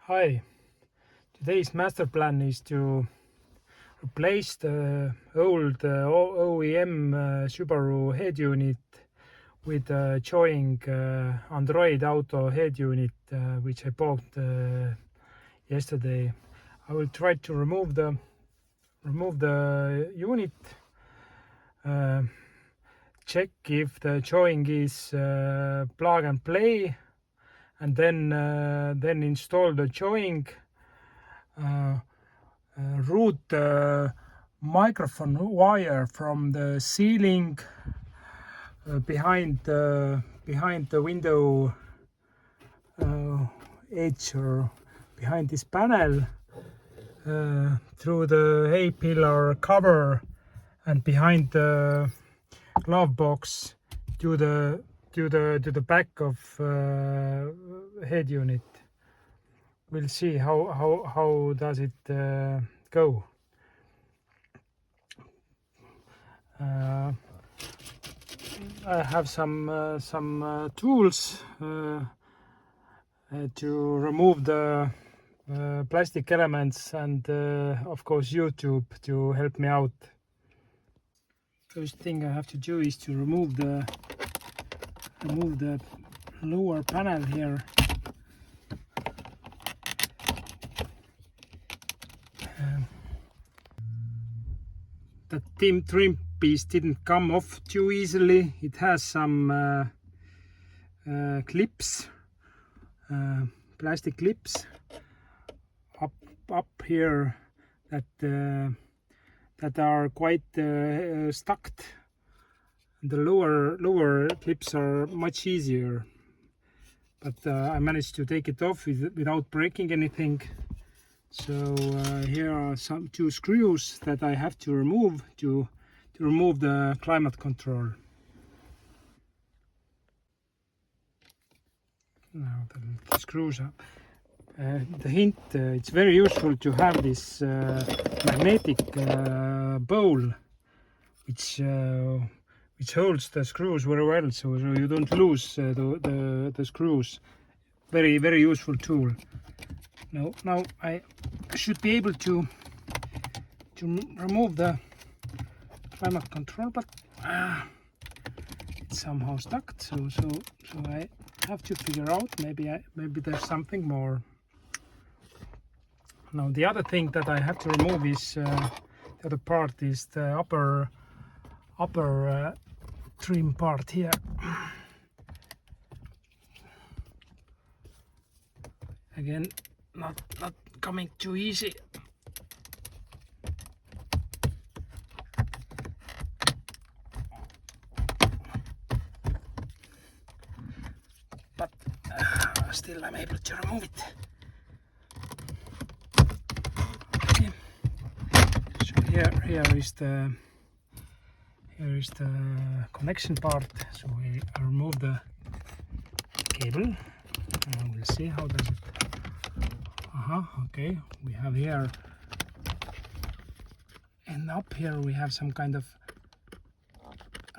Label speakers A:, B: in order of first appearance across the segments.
A: Hi, today's master plan is to replace the old OEM Subaru head unit with a Joying Android Auto head unit which I bought yesterday. I will try to remove the unit, check if the Joying is plug and play, and then install the Joying, route the microphone wire from the ceiling behind the window edge, or behind this panel, through the A-pillar cover and behind the glove box to the back of head unit. We'll see how does it go. I have some tools to remove the plastic elements, and of course YouTube to help me out. First thing I have to do is to remove the lower panel here. The trim piece didn't come off too easily. It has some clips, plastic clips up here that are quite stuck. The lower clips are much easier, but I managed to take it off without breaking anything. So here are two screws that I have to remove to remove the climate control. Now the screws up. The hint: it's very useful to have this magnetic bowl, which holds the screws very well, so you don't lose the screws. Very useful tool. Now I should be able to remove the climate control, but it's somehow stuck. So I have to figure out, maybe there's something more. Now the other thing that I have to remove is the other part is the upper trim part here. Again, not coming too easy. But still I'm able to remove it. Okay. So here is the connection part. So I remove the cable. We'll see how does it. Okay, we have here, and up here we have some kind of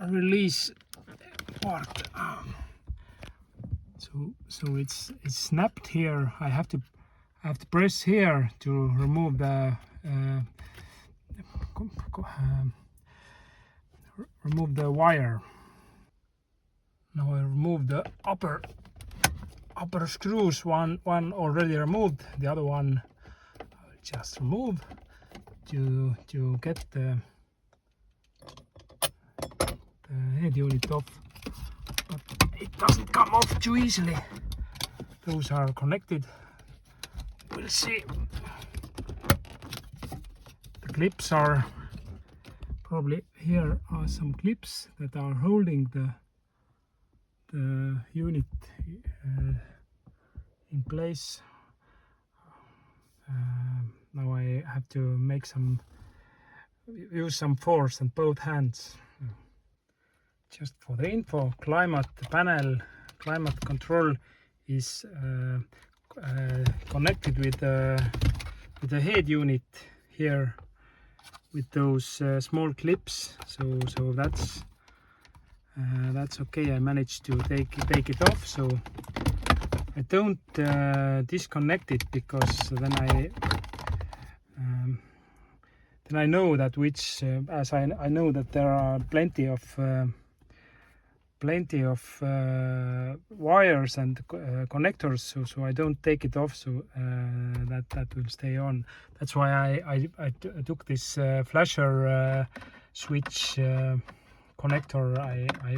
A: a release part. So it's snapped here. I have to press here to remove the wire. Now I remove the upper screws. One already removed. The other one I will just remove to get the head unit off. But it doesn't come off too easily. Those are connected. We'll see. The clips are probably, here are some clips that are holding the unit in place. Now I have to use some force on both hands. Just for the info, climate control is connected with the head unit here with those small clips. So that's okay. I managed to take it off. So don't disconnect it, because then I know that which as I know that there are plenty of wires and connectors, so I don't take it off, so that will stay on. That's why I took this flasher switch connector. I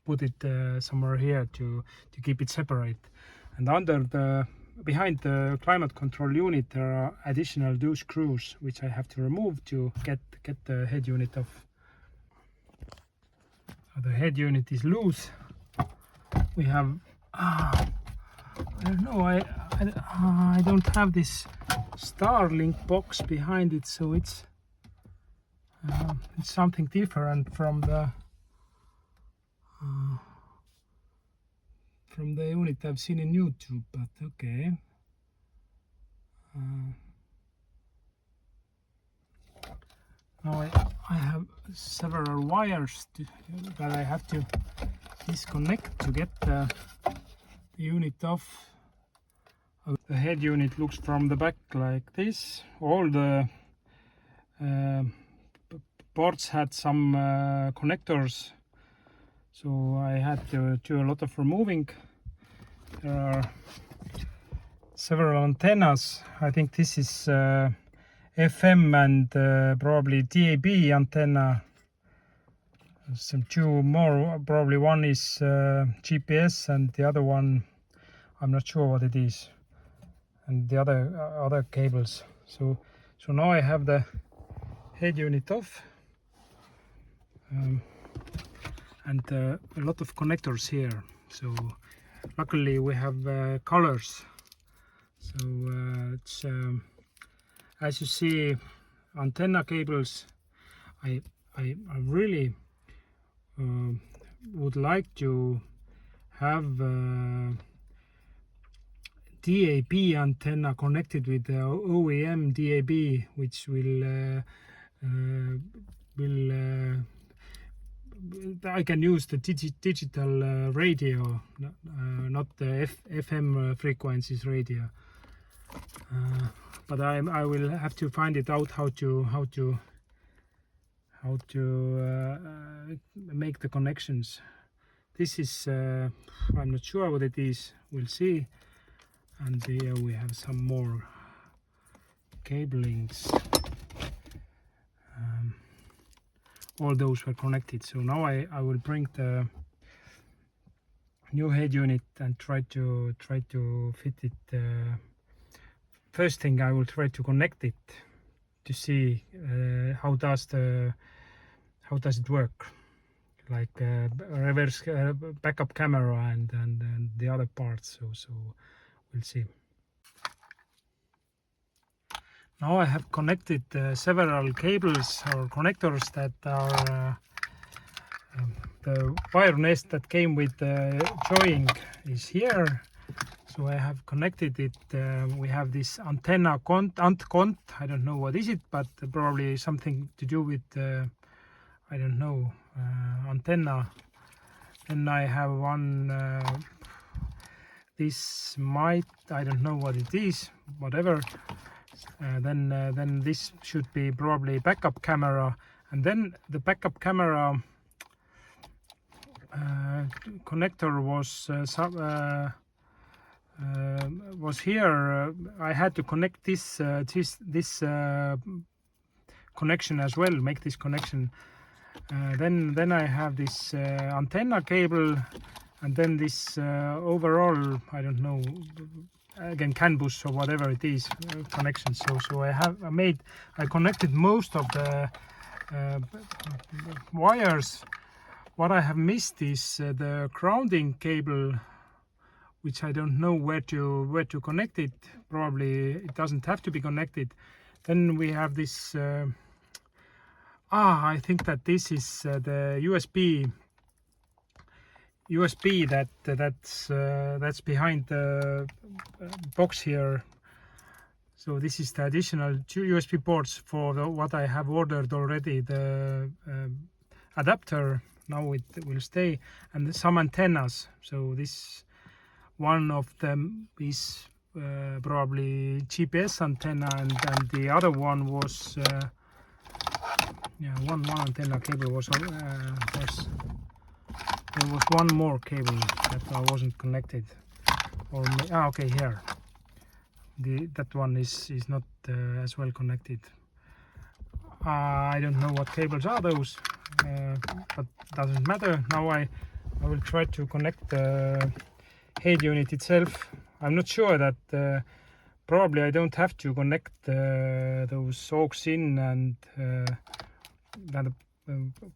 A: put it somewhere here to keep it separate. And behind the climate control unit there are additional 2 screws which I have to remove to get the head unit off. So the head unit is loose. We have I don't know, I don't have this Starlink box behind it, so it's something different from the unit I've seen in YouTube, but okay. Now I have several wires that I have to disconnect to get the unit off. The head unit looks from the back like this. All the ports had some connectors, so I had to do a lot of removing. There are several antennas. I think this is FM and probably DAB antenna. Some 2 more, probably one is GPS and the other one I'm not sure what it is, and the other cables. So now I have the head unit off, and a lot of connectors here. So luckily we have colors. So it's as you see, antenna cables. I really would like to have DAB antenna connected with the OEM DAB, which will I can use the digital radio, not the FM frequencies radio. But I will have to find it out how to make the connections. This is I'm not sure what it is. We'll see. And here we have some more cablings. All those were connected. So now I will bring the new head unit and try to fit it. First thing, I will try to connect it to see how does it work, like reverse backup camera and the other parts. So we'll see. Now I have connected several cables or connectors that are the wire nest that came with the joining is here. So I have connected it. We have this antenna ant-cont. I don't know what is it, but probably something to do with I don't know, antenna. Then I have one this might, I don't know what it is, whatever. Then this should be probably backup camera, and then the backup camera connector was here. I had to connect this connection as well, make this connection. Then I have this antenna cable, and then this overall, I don't know, again CAN bus or whatever it is, connection. So I connected most of the wires. What I have missed is the grounding cable, which I don't know where to connect it. Probably it doesn't have to be connected. Then we have this I think that this is the USB that's behind the box here. So this is the additional 2 USB ports for what I have ordered already, the adapter. Now it will stay, and some antennas. So this one of them is probably GPS antenna, and the other one was one antenna cable was on. There was one more cable that I wasn't connected, or okay, here. That one is not as well connected. I don't know what cables are those, but doesn't matter. Now I will try to connect the head unit itself. I'm not sure that probably I don't have to connect those aux in and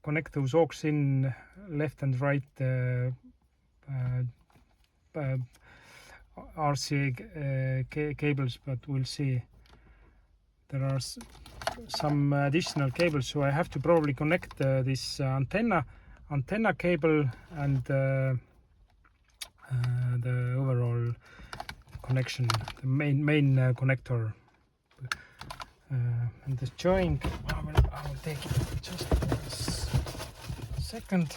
A: connect those aux in left and right RCA cables, but we'll see. There are some additional cables, so I have to probably connect this antenna cable and the overall connection, the main connector. And the joint, I will take it just a second.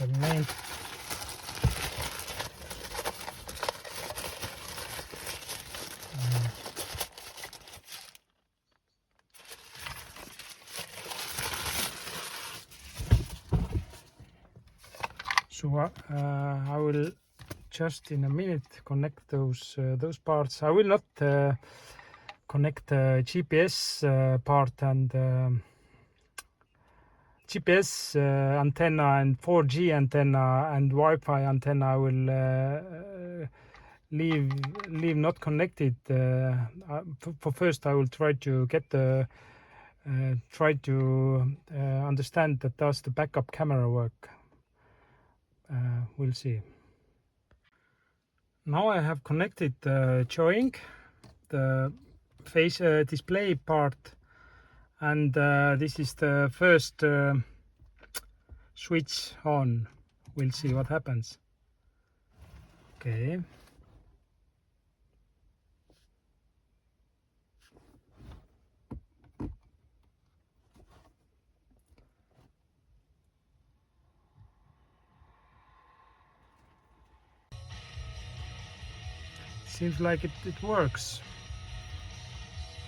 A: The main so I will just in a minute connect those parts. I will not connect the GPS part and GPS antenna and 4G antenna and Wi-Fi antenna. I will leave not connected. For first, I will try to get the understand that does the backup camera work. We'll see. Now I have connected the joint, the face display part, and this is the first switch on. We'll see what happens. Okay. Seems like it works.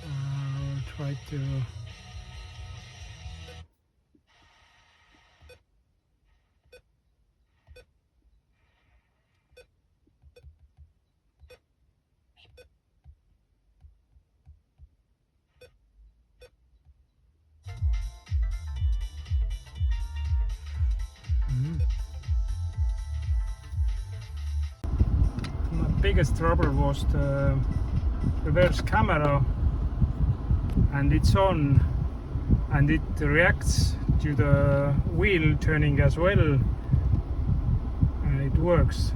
A: I'll try to My biggest trouble was the reverse camera, and it's on and it reacts to the wheel turning as well, and it works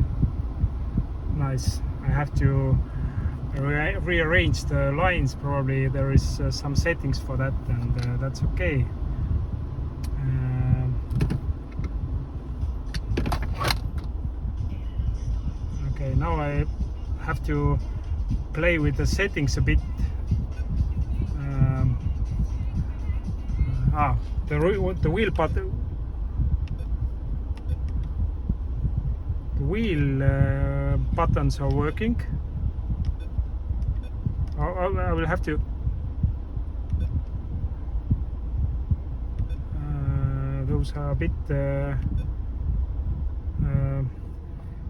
A: nice. I have to rearrange the lines. Probably there is some settings for that, and that's okay. Okay, now I have to play with the settings a bit. The wheel button, the wheel buttons are working. I will have to those are a bit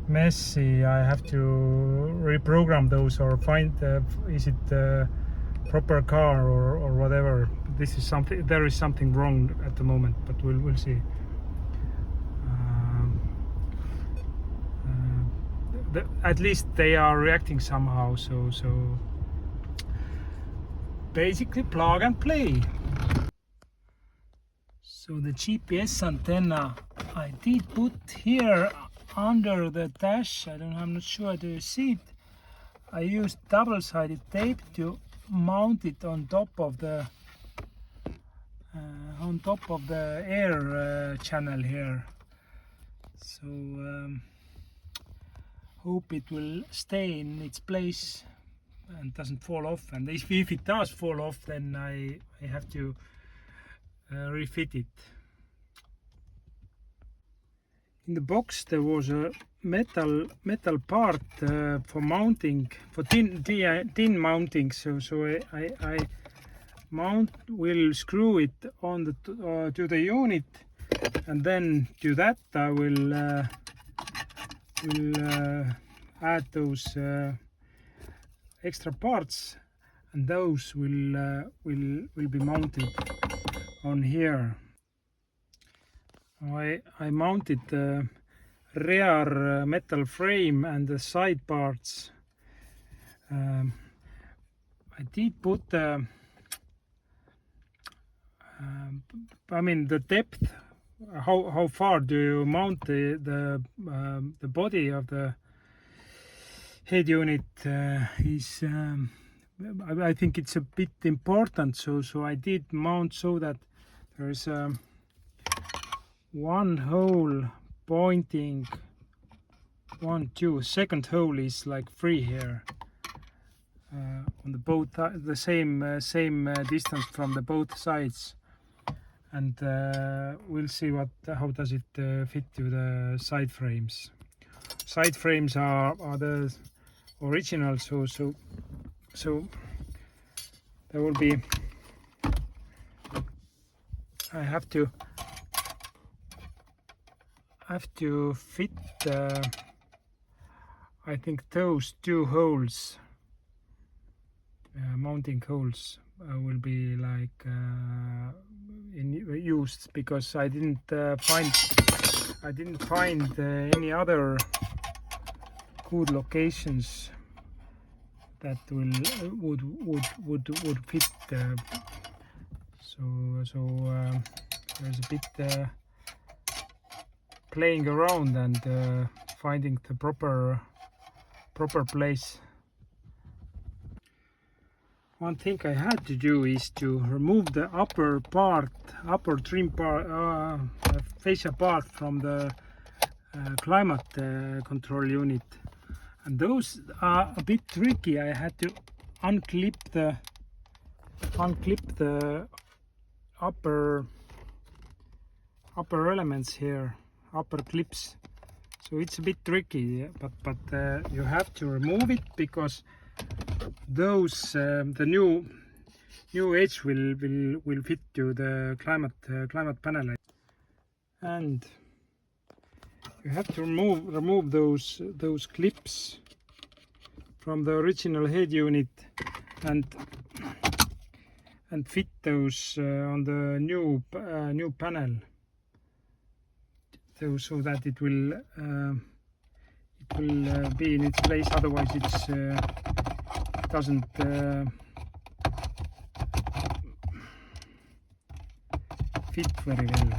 A: messy. I have to reprogram those or find is it the proper car or whatever. This is something, there is something wrong at the moment, but we'll see. At least they are reacting somehow, so basically plug and play. So the GPS antenna I did put here under the dash. I'm not sure, do you see it? I used double-sided tape to mount it on top of the air channel here. So hope it will stay in its place and doesn't fall off. And if it does fall off, then I have to refit it. In the box there was a metal part for mounting, for tin mounting. So I will screw it on the to the unit, and then to that I will add those extra parts, and those will be mounted on here. I mounted the rear metal frame and the side parts. I did put the the depth. How far do you mount the body of the head unit is I think it's a bit important. So I did mount so that there's one hole pointing 1, 2. Second hole is like free here on the both the same distance from the both sides, and we'll see how does it fit to the side frames. Side frames are the original, so there will be, I have to fit I think those 2 holes, mounting holes, will be like used, because I didn't find any other good locations that would fit. So there's a bit playing around and finding the proper place. One thing I had to do is to remove the upper trim part, fascia part from the climate control unit, and those are a bit tricky. I had to unclip the upper elements here, upper clips. So it's a bit tricky, but you have to remove it, because those the new edge will fit to the climate panel, and you have to remove those clips from the original head unit and fit those on the new panel, so that it will be in its place. Otherwise it doesn't fit very well.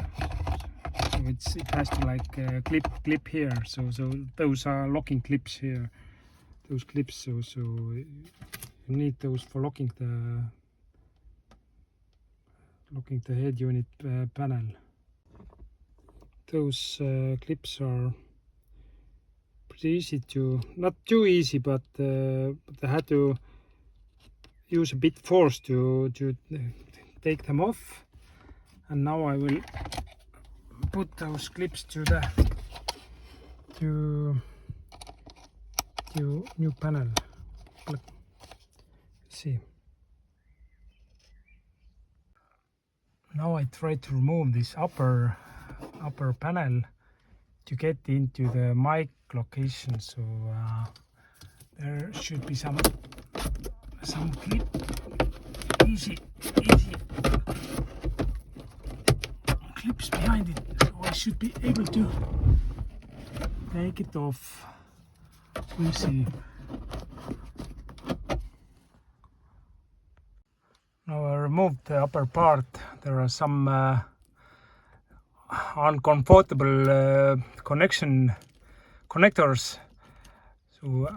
A: So it has to like clip here. So those are locking clips here. Those clips. So you need those for locking the head unit panel. Those clips are pretty easy to, not too easy, but I had to use a bit force to take them off. And now I will put those clips to the new panel. Let's see. Now I try to remove this upper panel to get into the mic location. So there should be some clip, easy clips behind it, so I should be able to take it off. We'll see. Now I removed the upper part. There are some uncomfortable connectors. So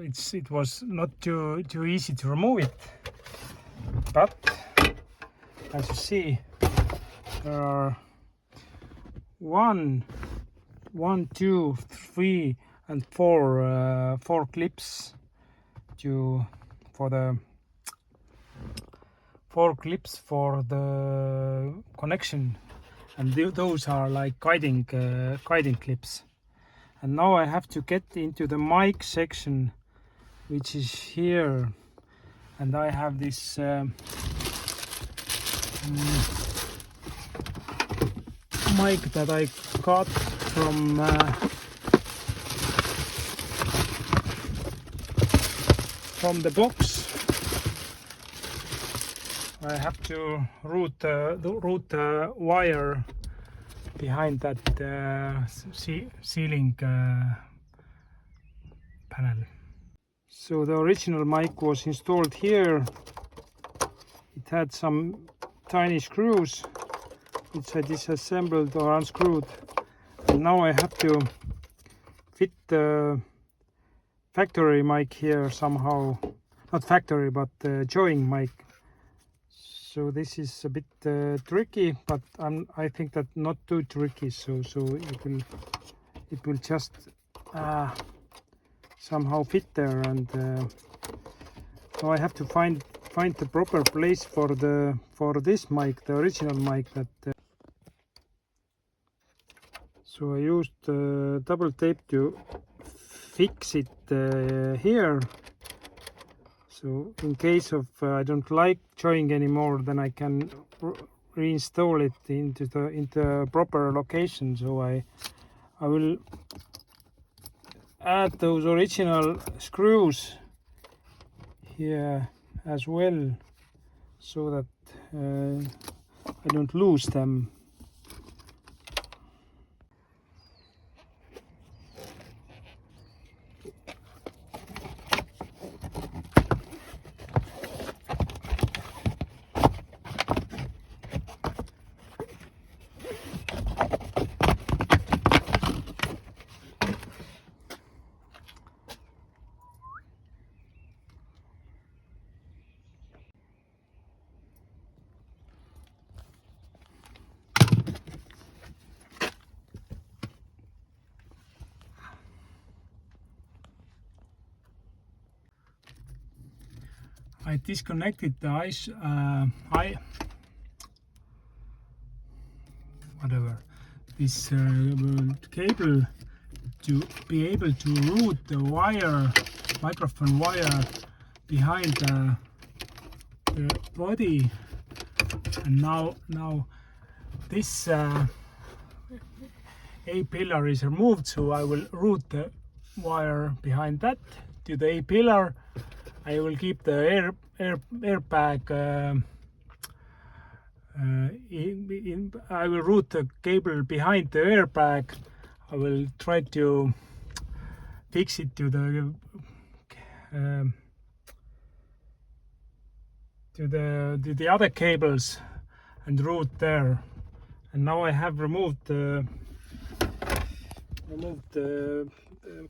A: it was not too easy to remove it. But as you see, there are 1, 2, 3, and 4 clips for the connection, and those are like guiding clips. And now I have to get into the mic section, which is here, and I have this mic that I got from the box. I have to route the wire behind that ceiling panel. So the original mic was installed here. It had some tiny screws which I disassembled or unscrewed, and now I have to fit the factory mic here somehow. Not factory, but join mic. So this is a bit tricky, but I think that not too tricky. So it will just somehow fit there, and so I have to find the proper place for this mic, the original mic. So I used double tape to fix it here. So in case of I don't like joining anymore, then I can reinstall it into the proper location. So I will add those original screws here as well, so that I don't lose them. I disconnected the this cable to be able to route the microphone wire behind the body, and now this A pillar is removed, so I will route the wire behind that to the A pillar. I will keep the airbag I will route the cable behind the airbag. I will try to fix it to the other cables and route there. And now I have removed the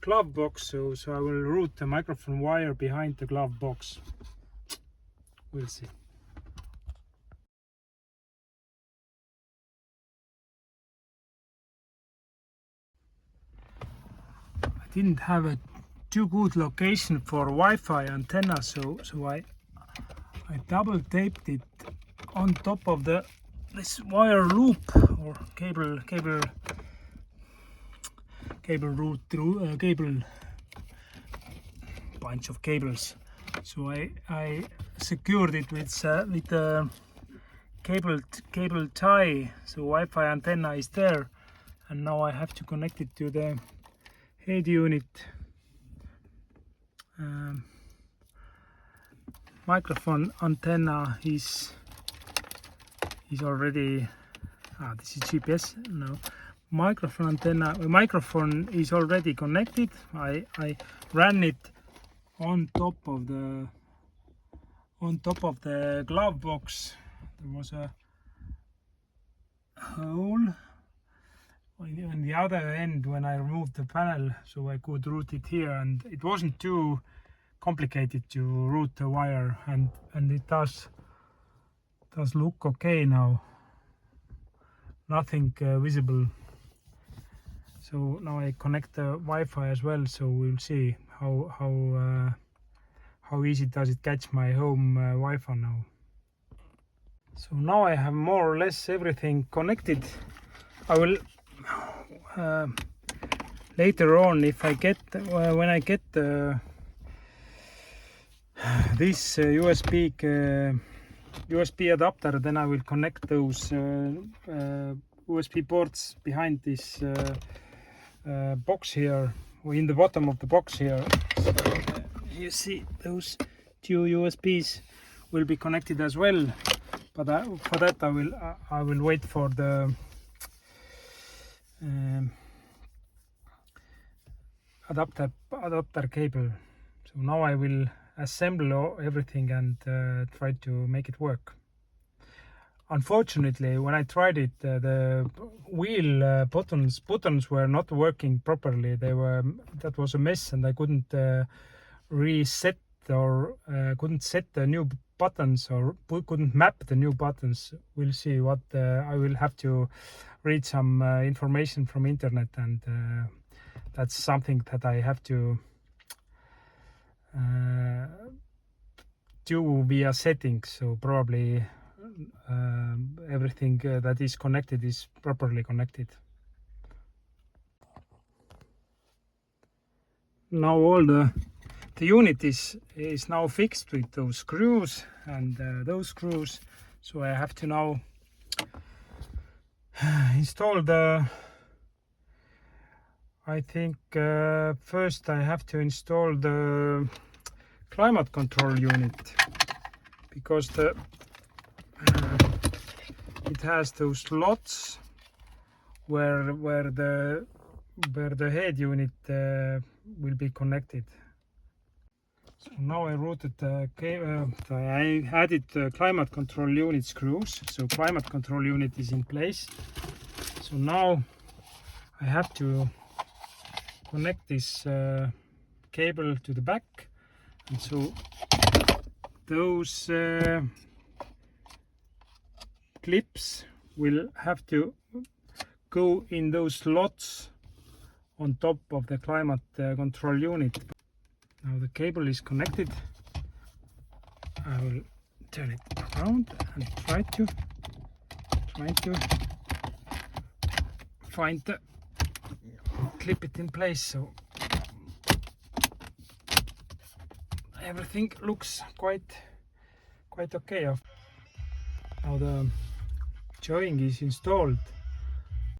A: glove box, so I will route the microphone wire behind the glove box. We'll see. I didn't have a too good location for Wi-Fi antenna, so I double taped it on top of this wire loop or cable route through cable bunch of cables. So I secured it with the cable tie, so Wi-Fi antenna is there, and now I have to connect it to the head unit. Microphone antenna is already this is GPS. No, microphone is already connected. I ran it on top of the glove box. There was a hole on the other end when I removed the panel, so I could route it here, and it wasn't too complicated to route the wire, and it does look okay now. Nothing visible. So now I connect the Wi-Fi as well, so we'll see how easy does it catch my home Wi-Fi now. So now I have more or less everything connected. I will later on, if I get when I get this USB adapter, then I will connect those USB ports behind this box here, or in the bottom of the box here. So, you see those two USBs will be connected as well, but for that I will wait for the adapter cable. So now I will assemble everything and try to make it work. Unfortunately, when I tried it, the wheel buttons were not working properly. That was a mess, and I couldn't reset or couldn't set the new buttons, or couldn't map the new buttons. We'll see what I will have to read some information from internet, and that's something that I have to do via settings. So probably everything that is connected is properly connected. Now all the unit is now fixed with those screws and those screws. So I have to now install I think first I have to install the climate control unit, because it has those slots where the head unit will be connected. So now I routed I added the climate control unit screws. So climate control unit is in place. So now I have to connect this cable to the back, and so those clips will have to go in those slots on top of the climate control unit. Now the cable is connected. I will turn it around and try to find the clip it in place. So everything looks quite okay. Now the joint is installed.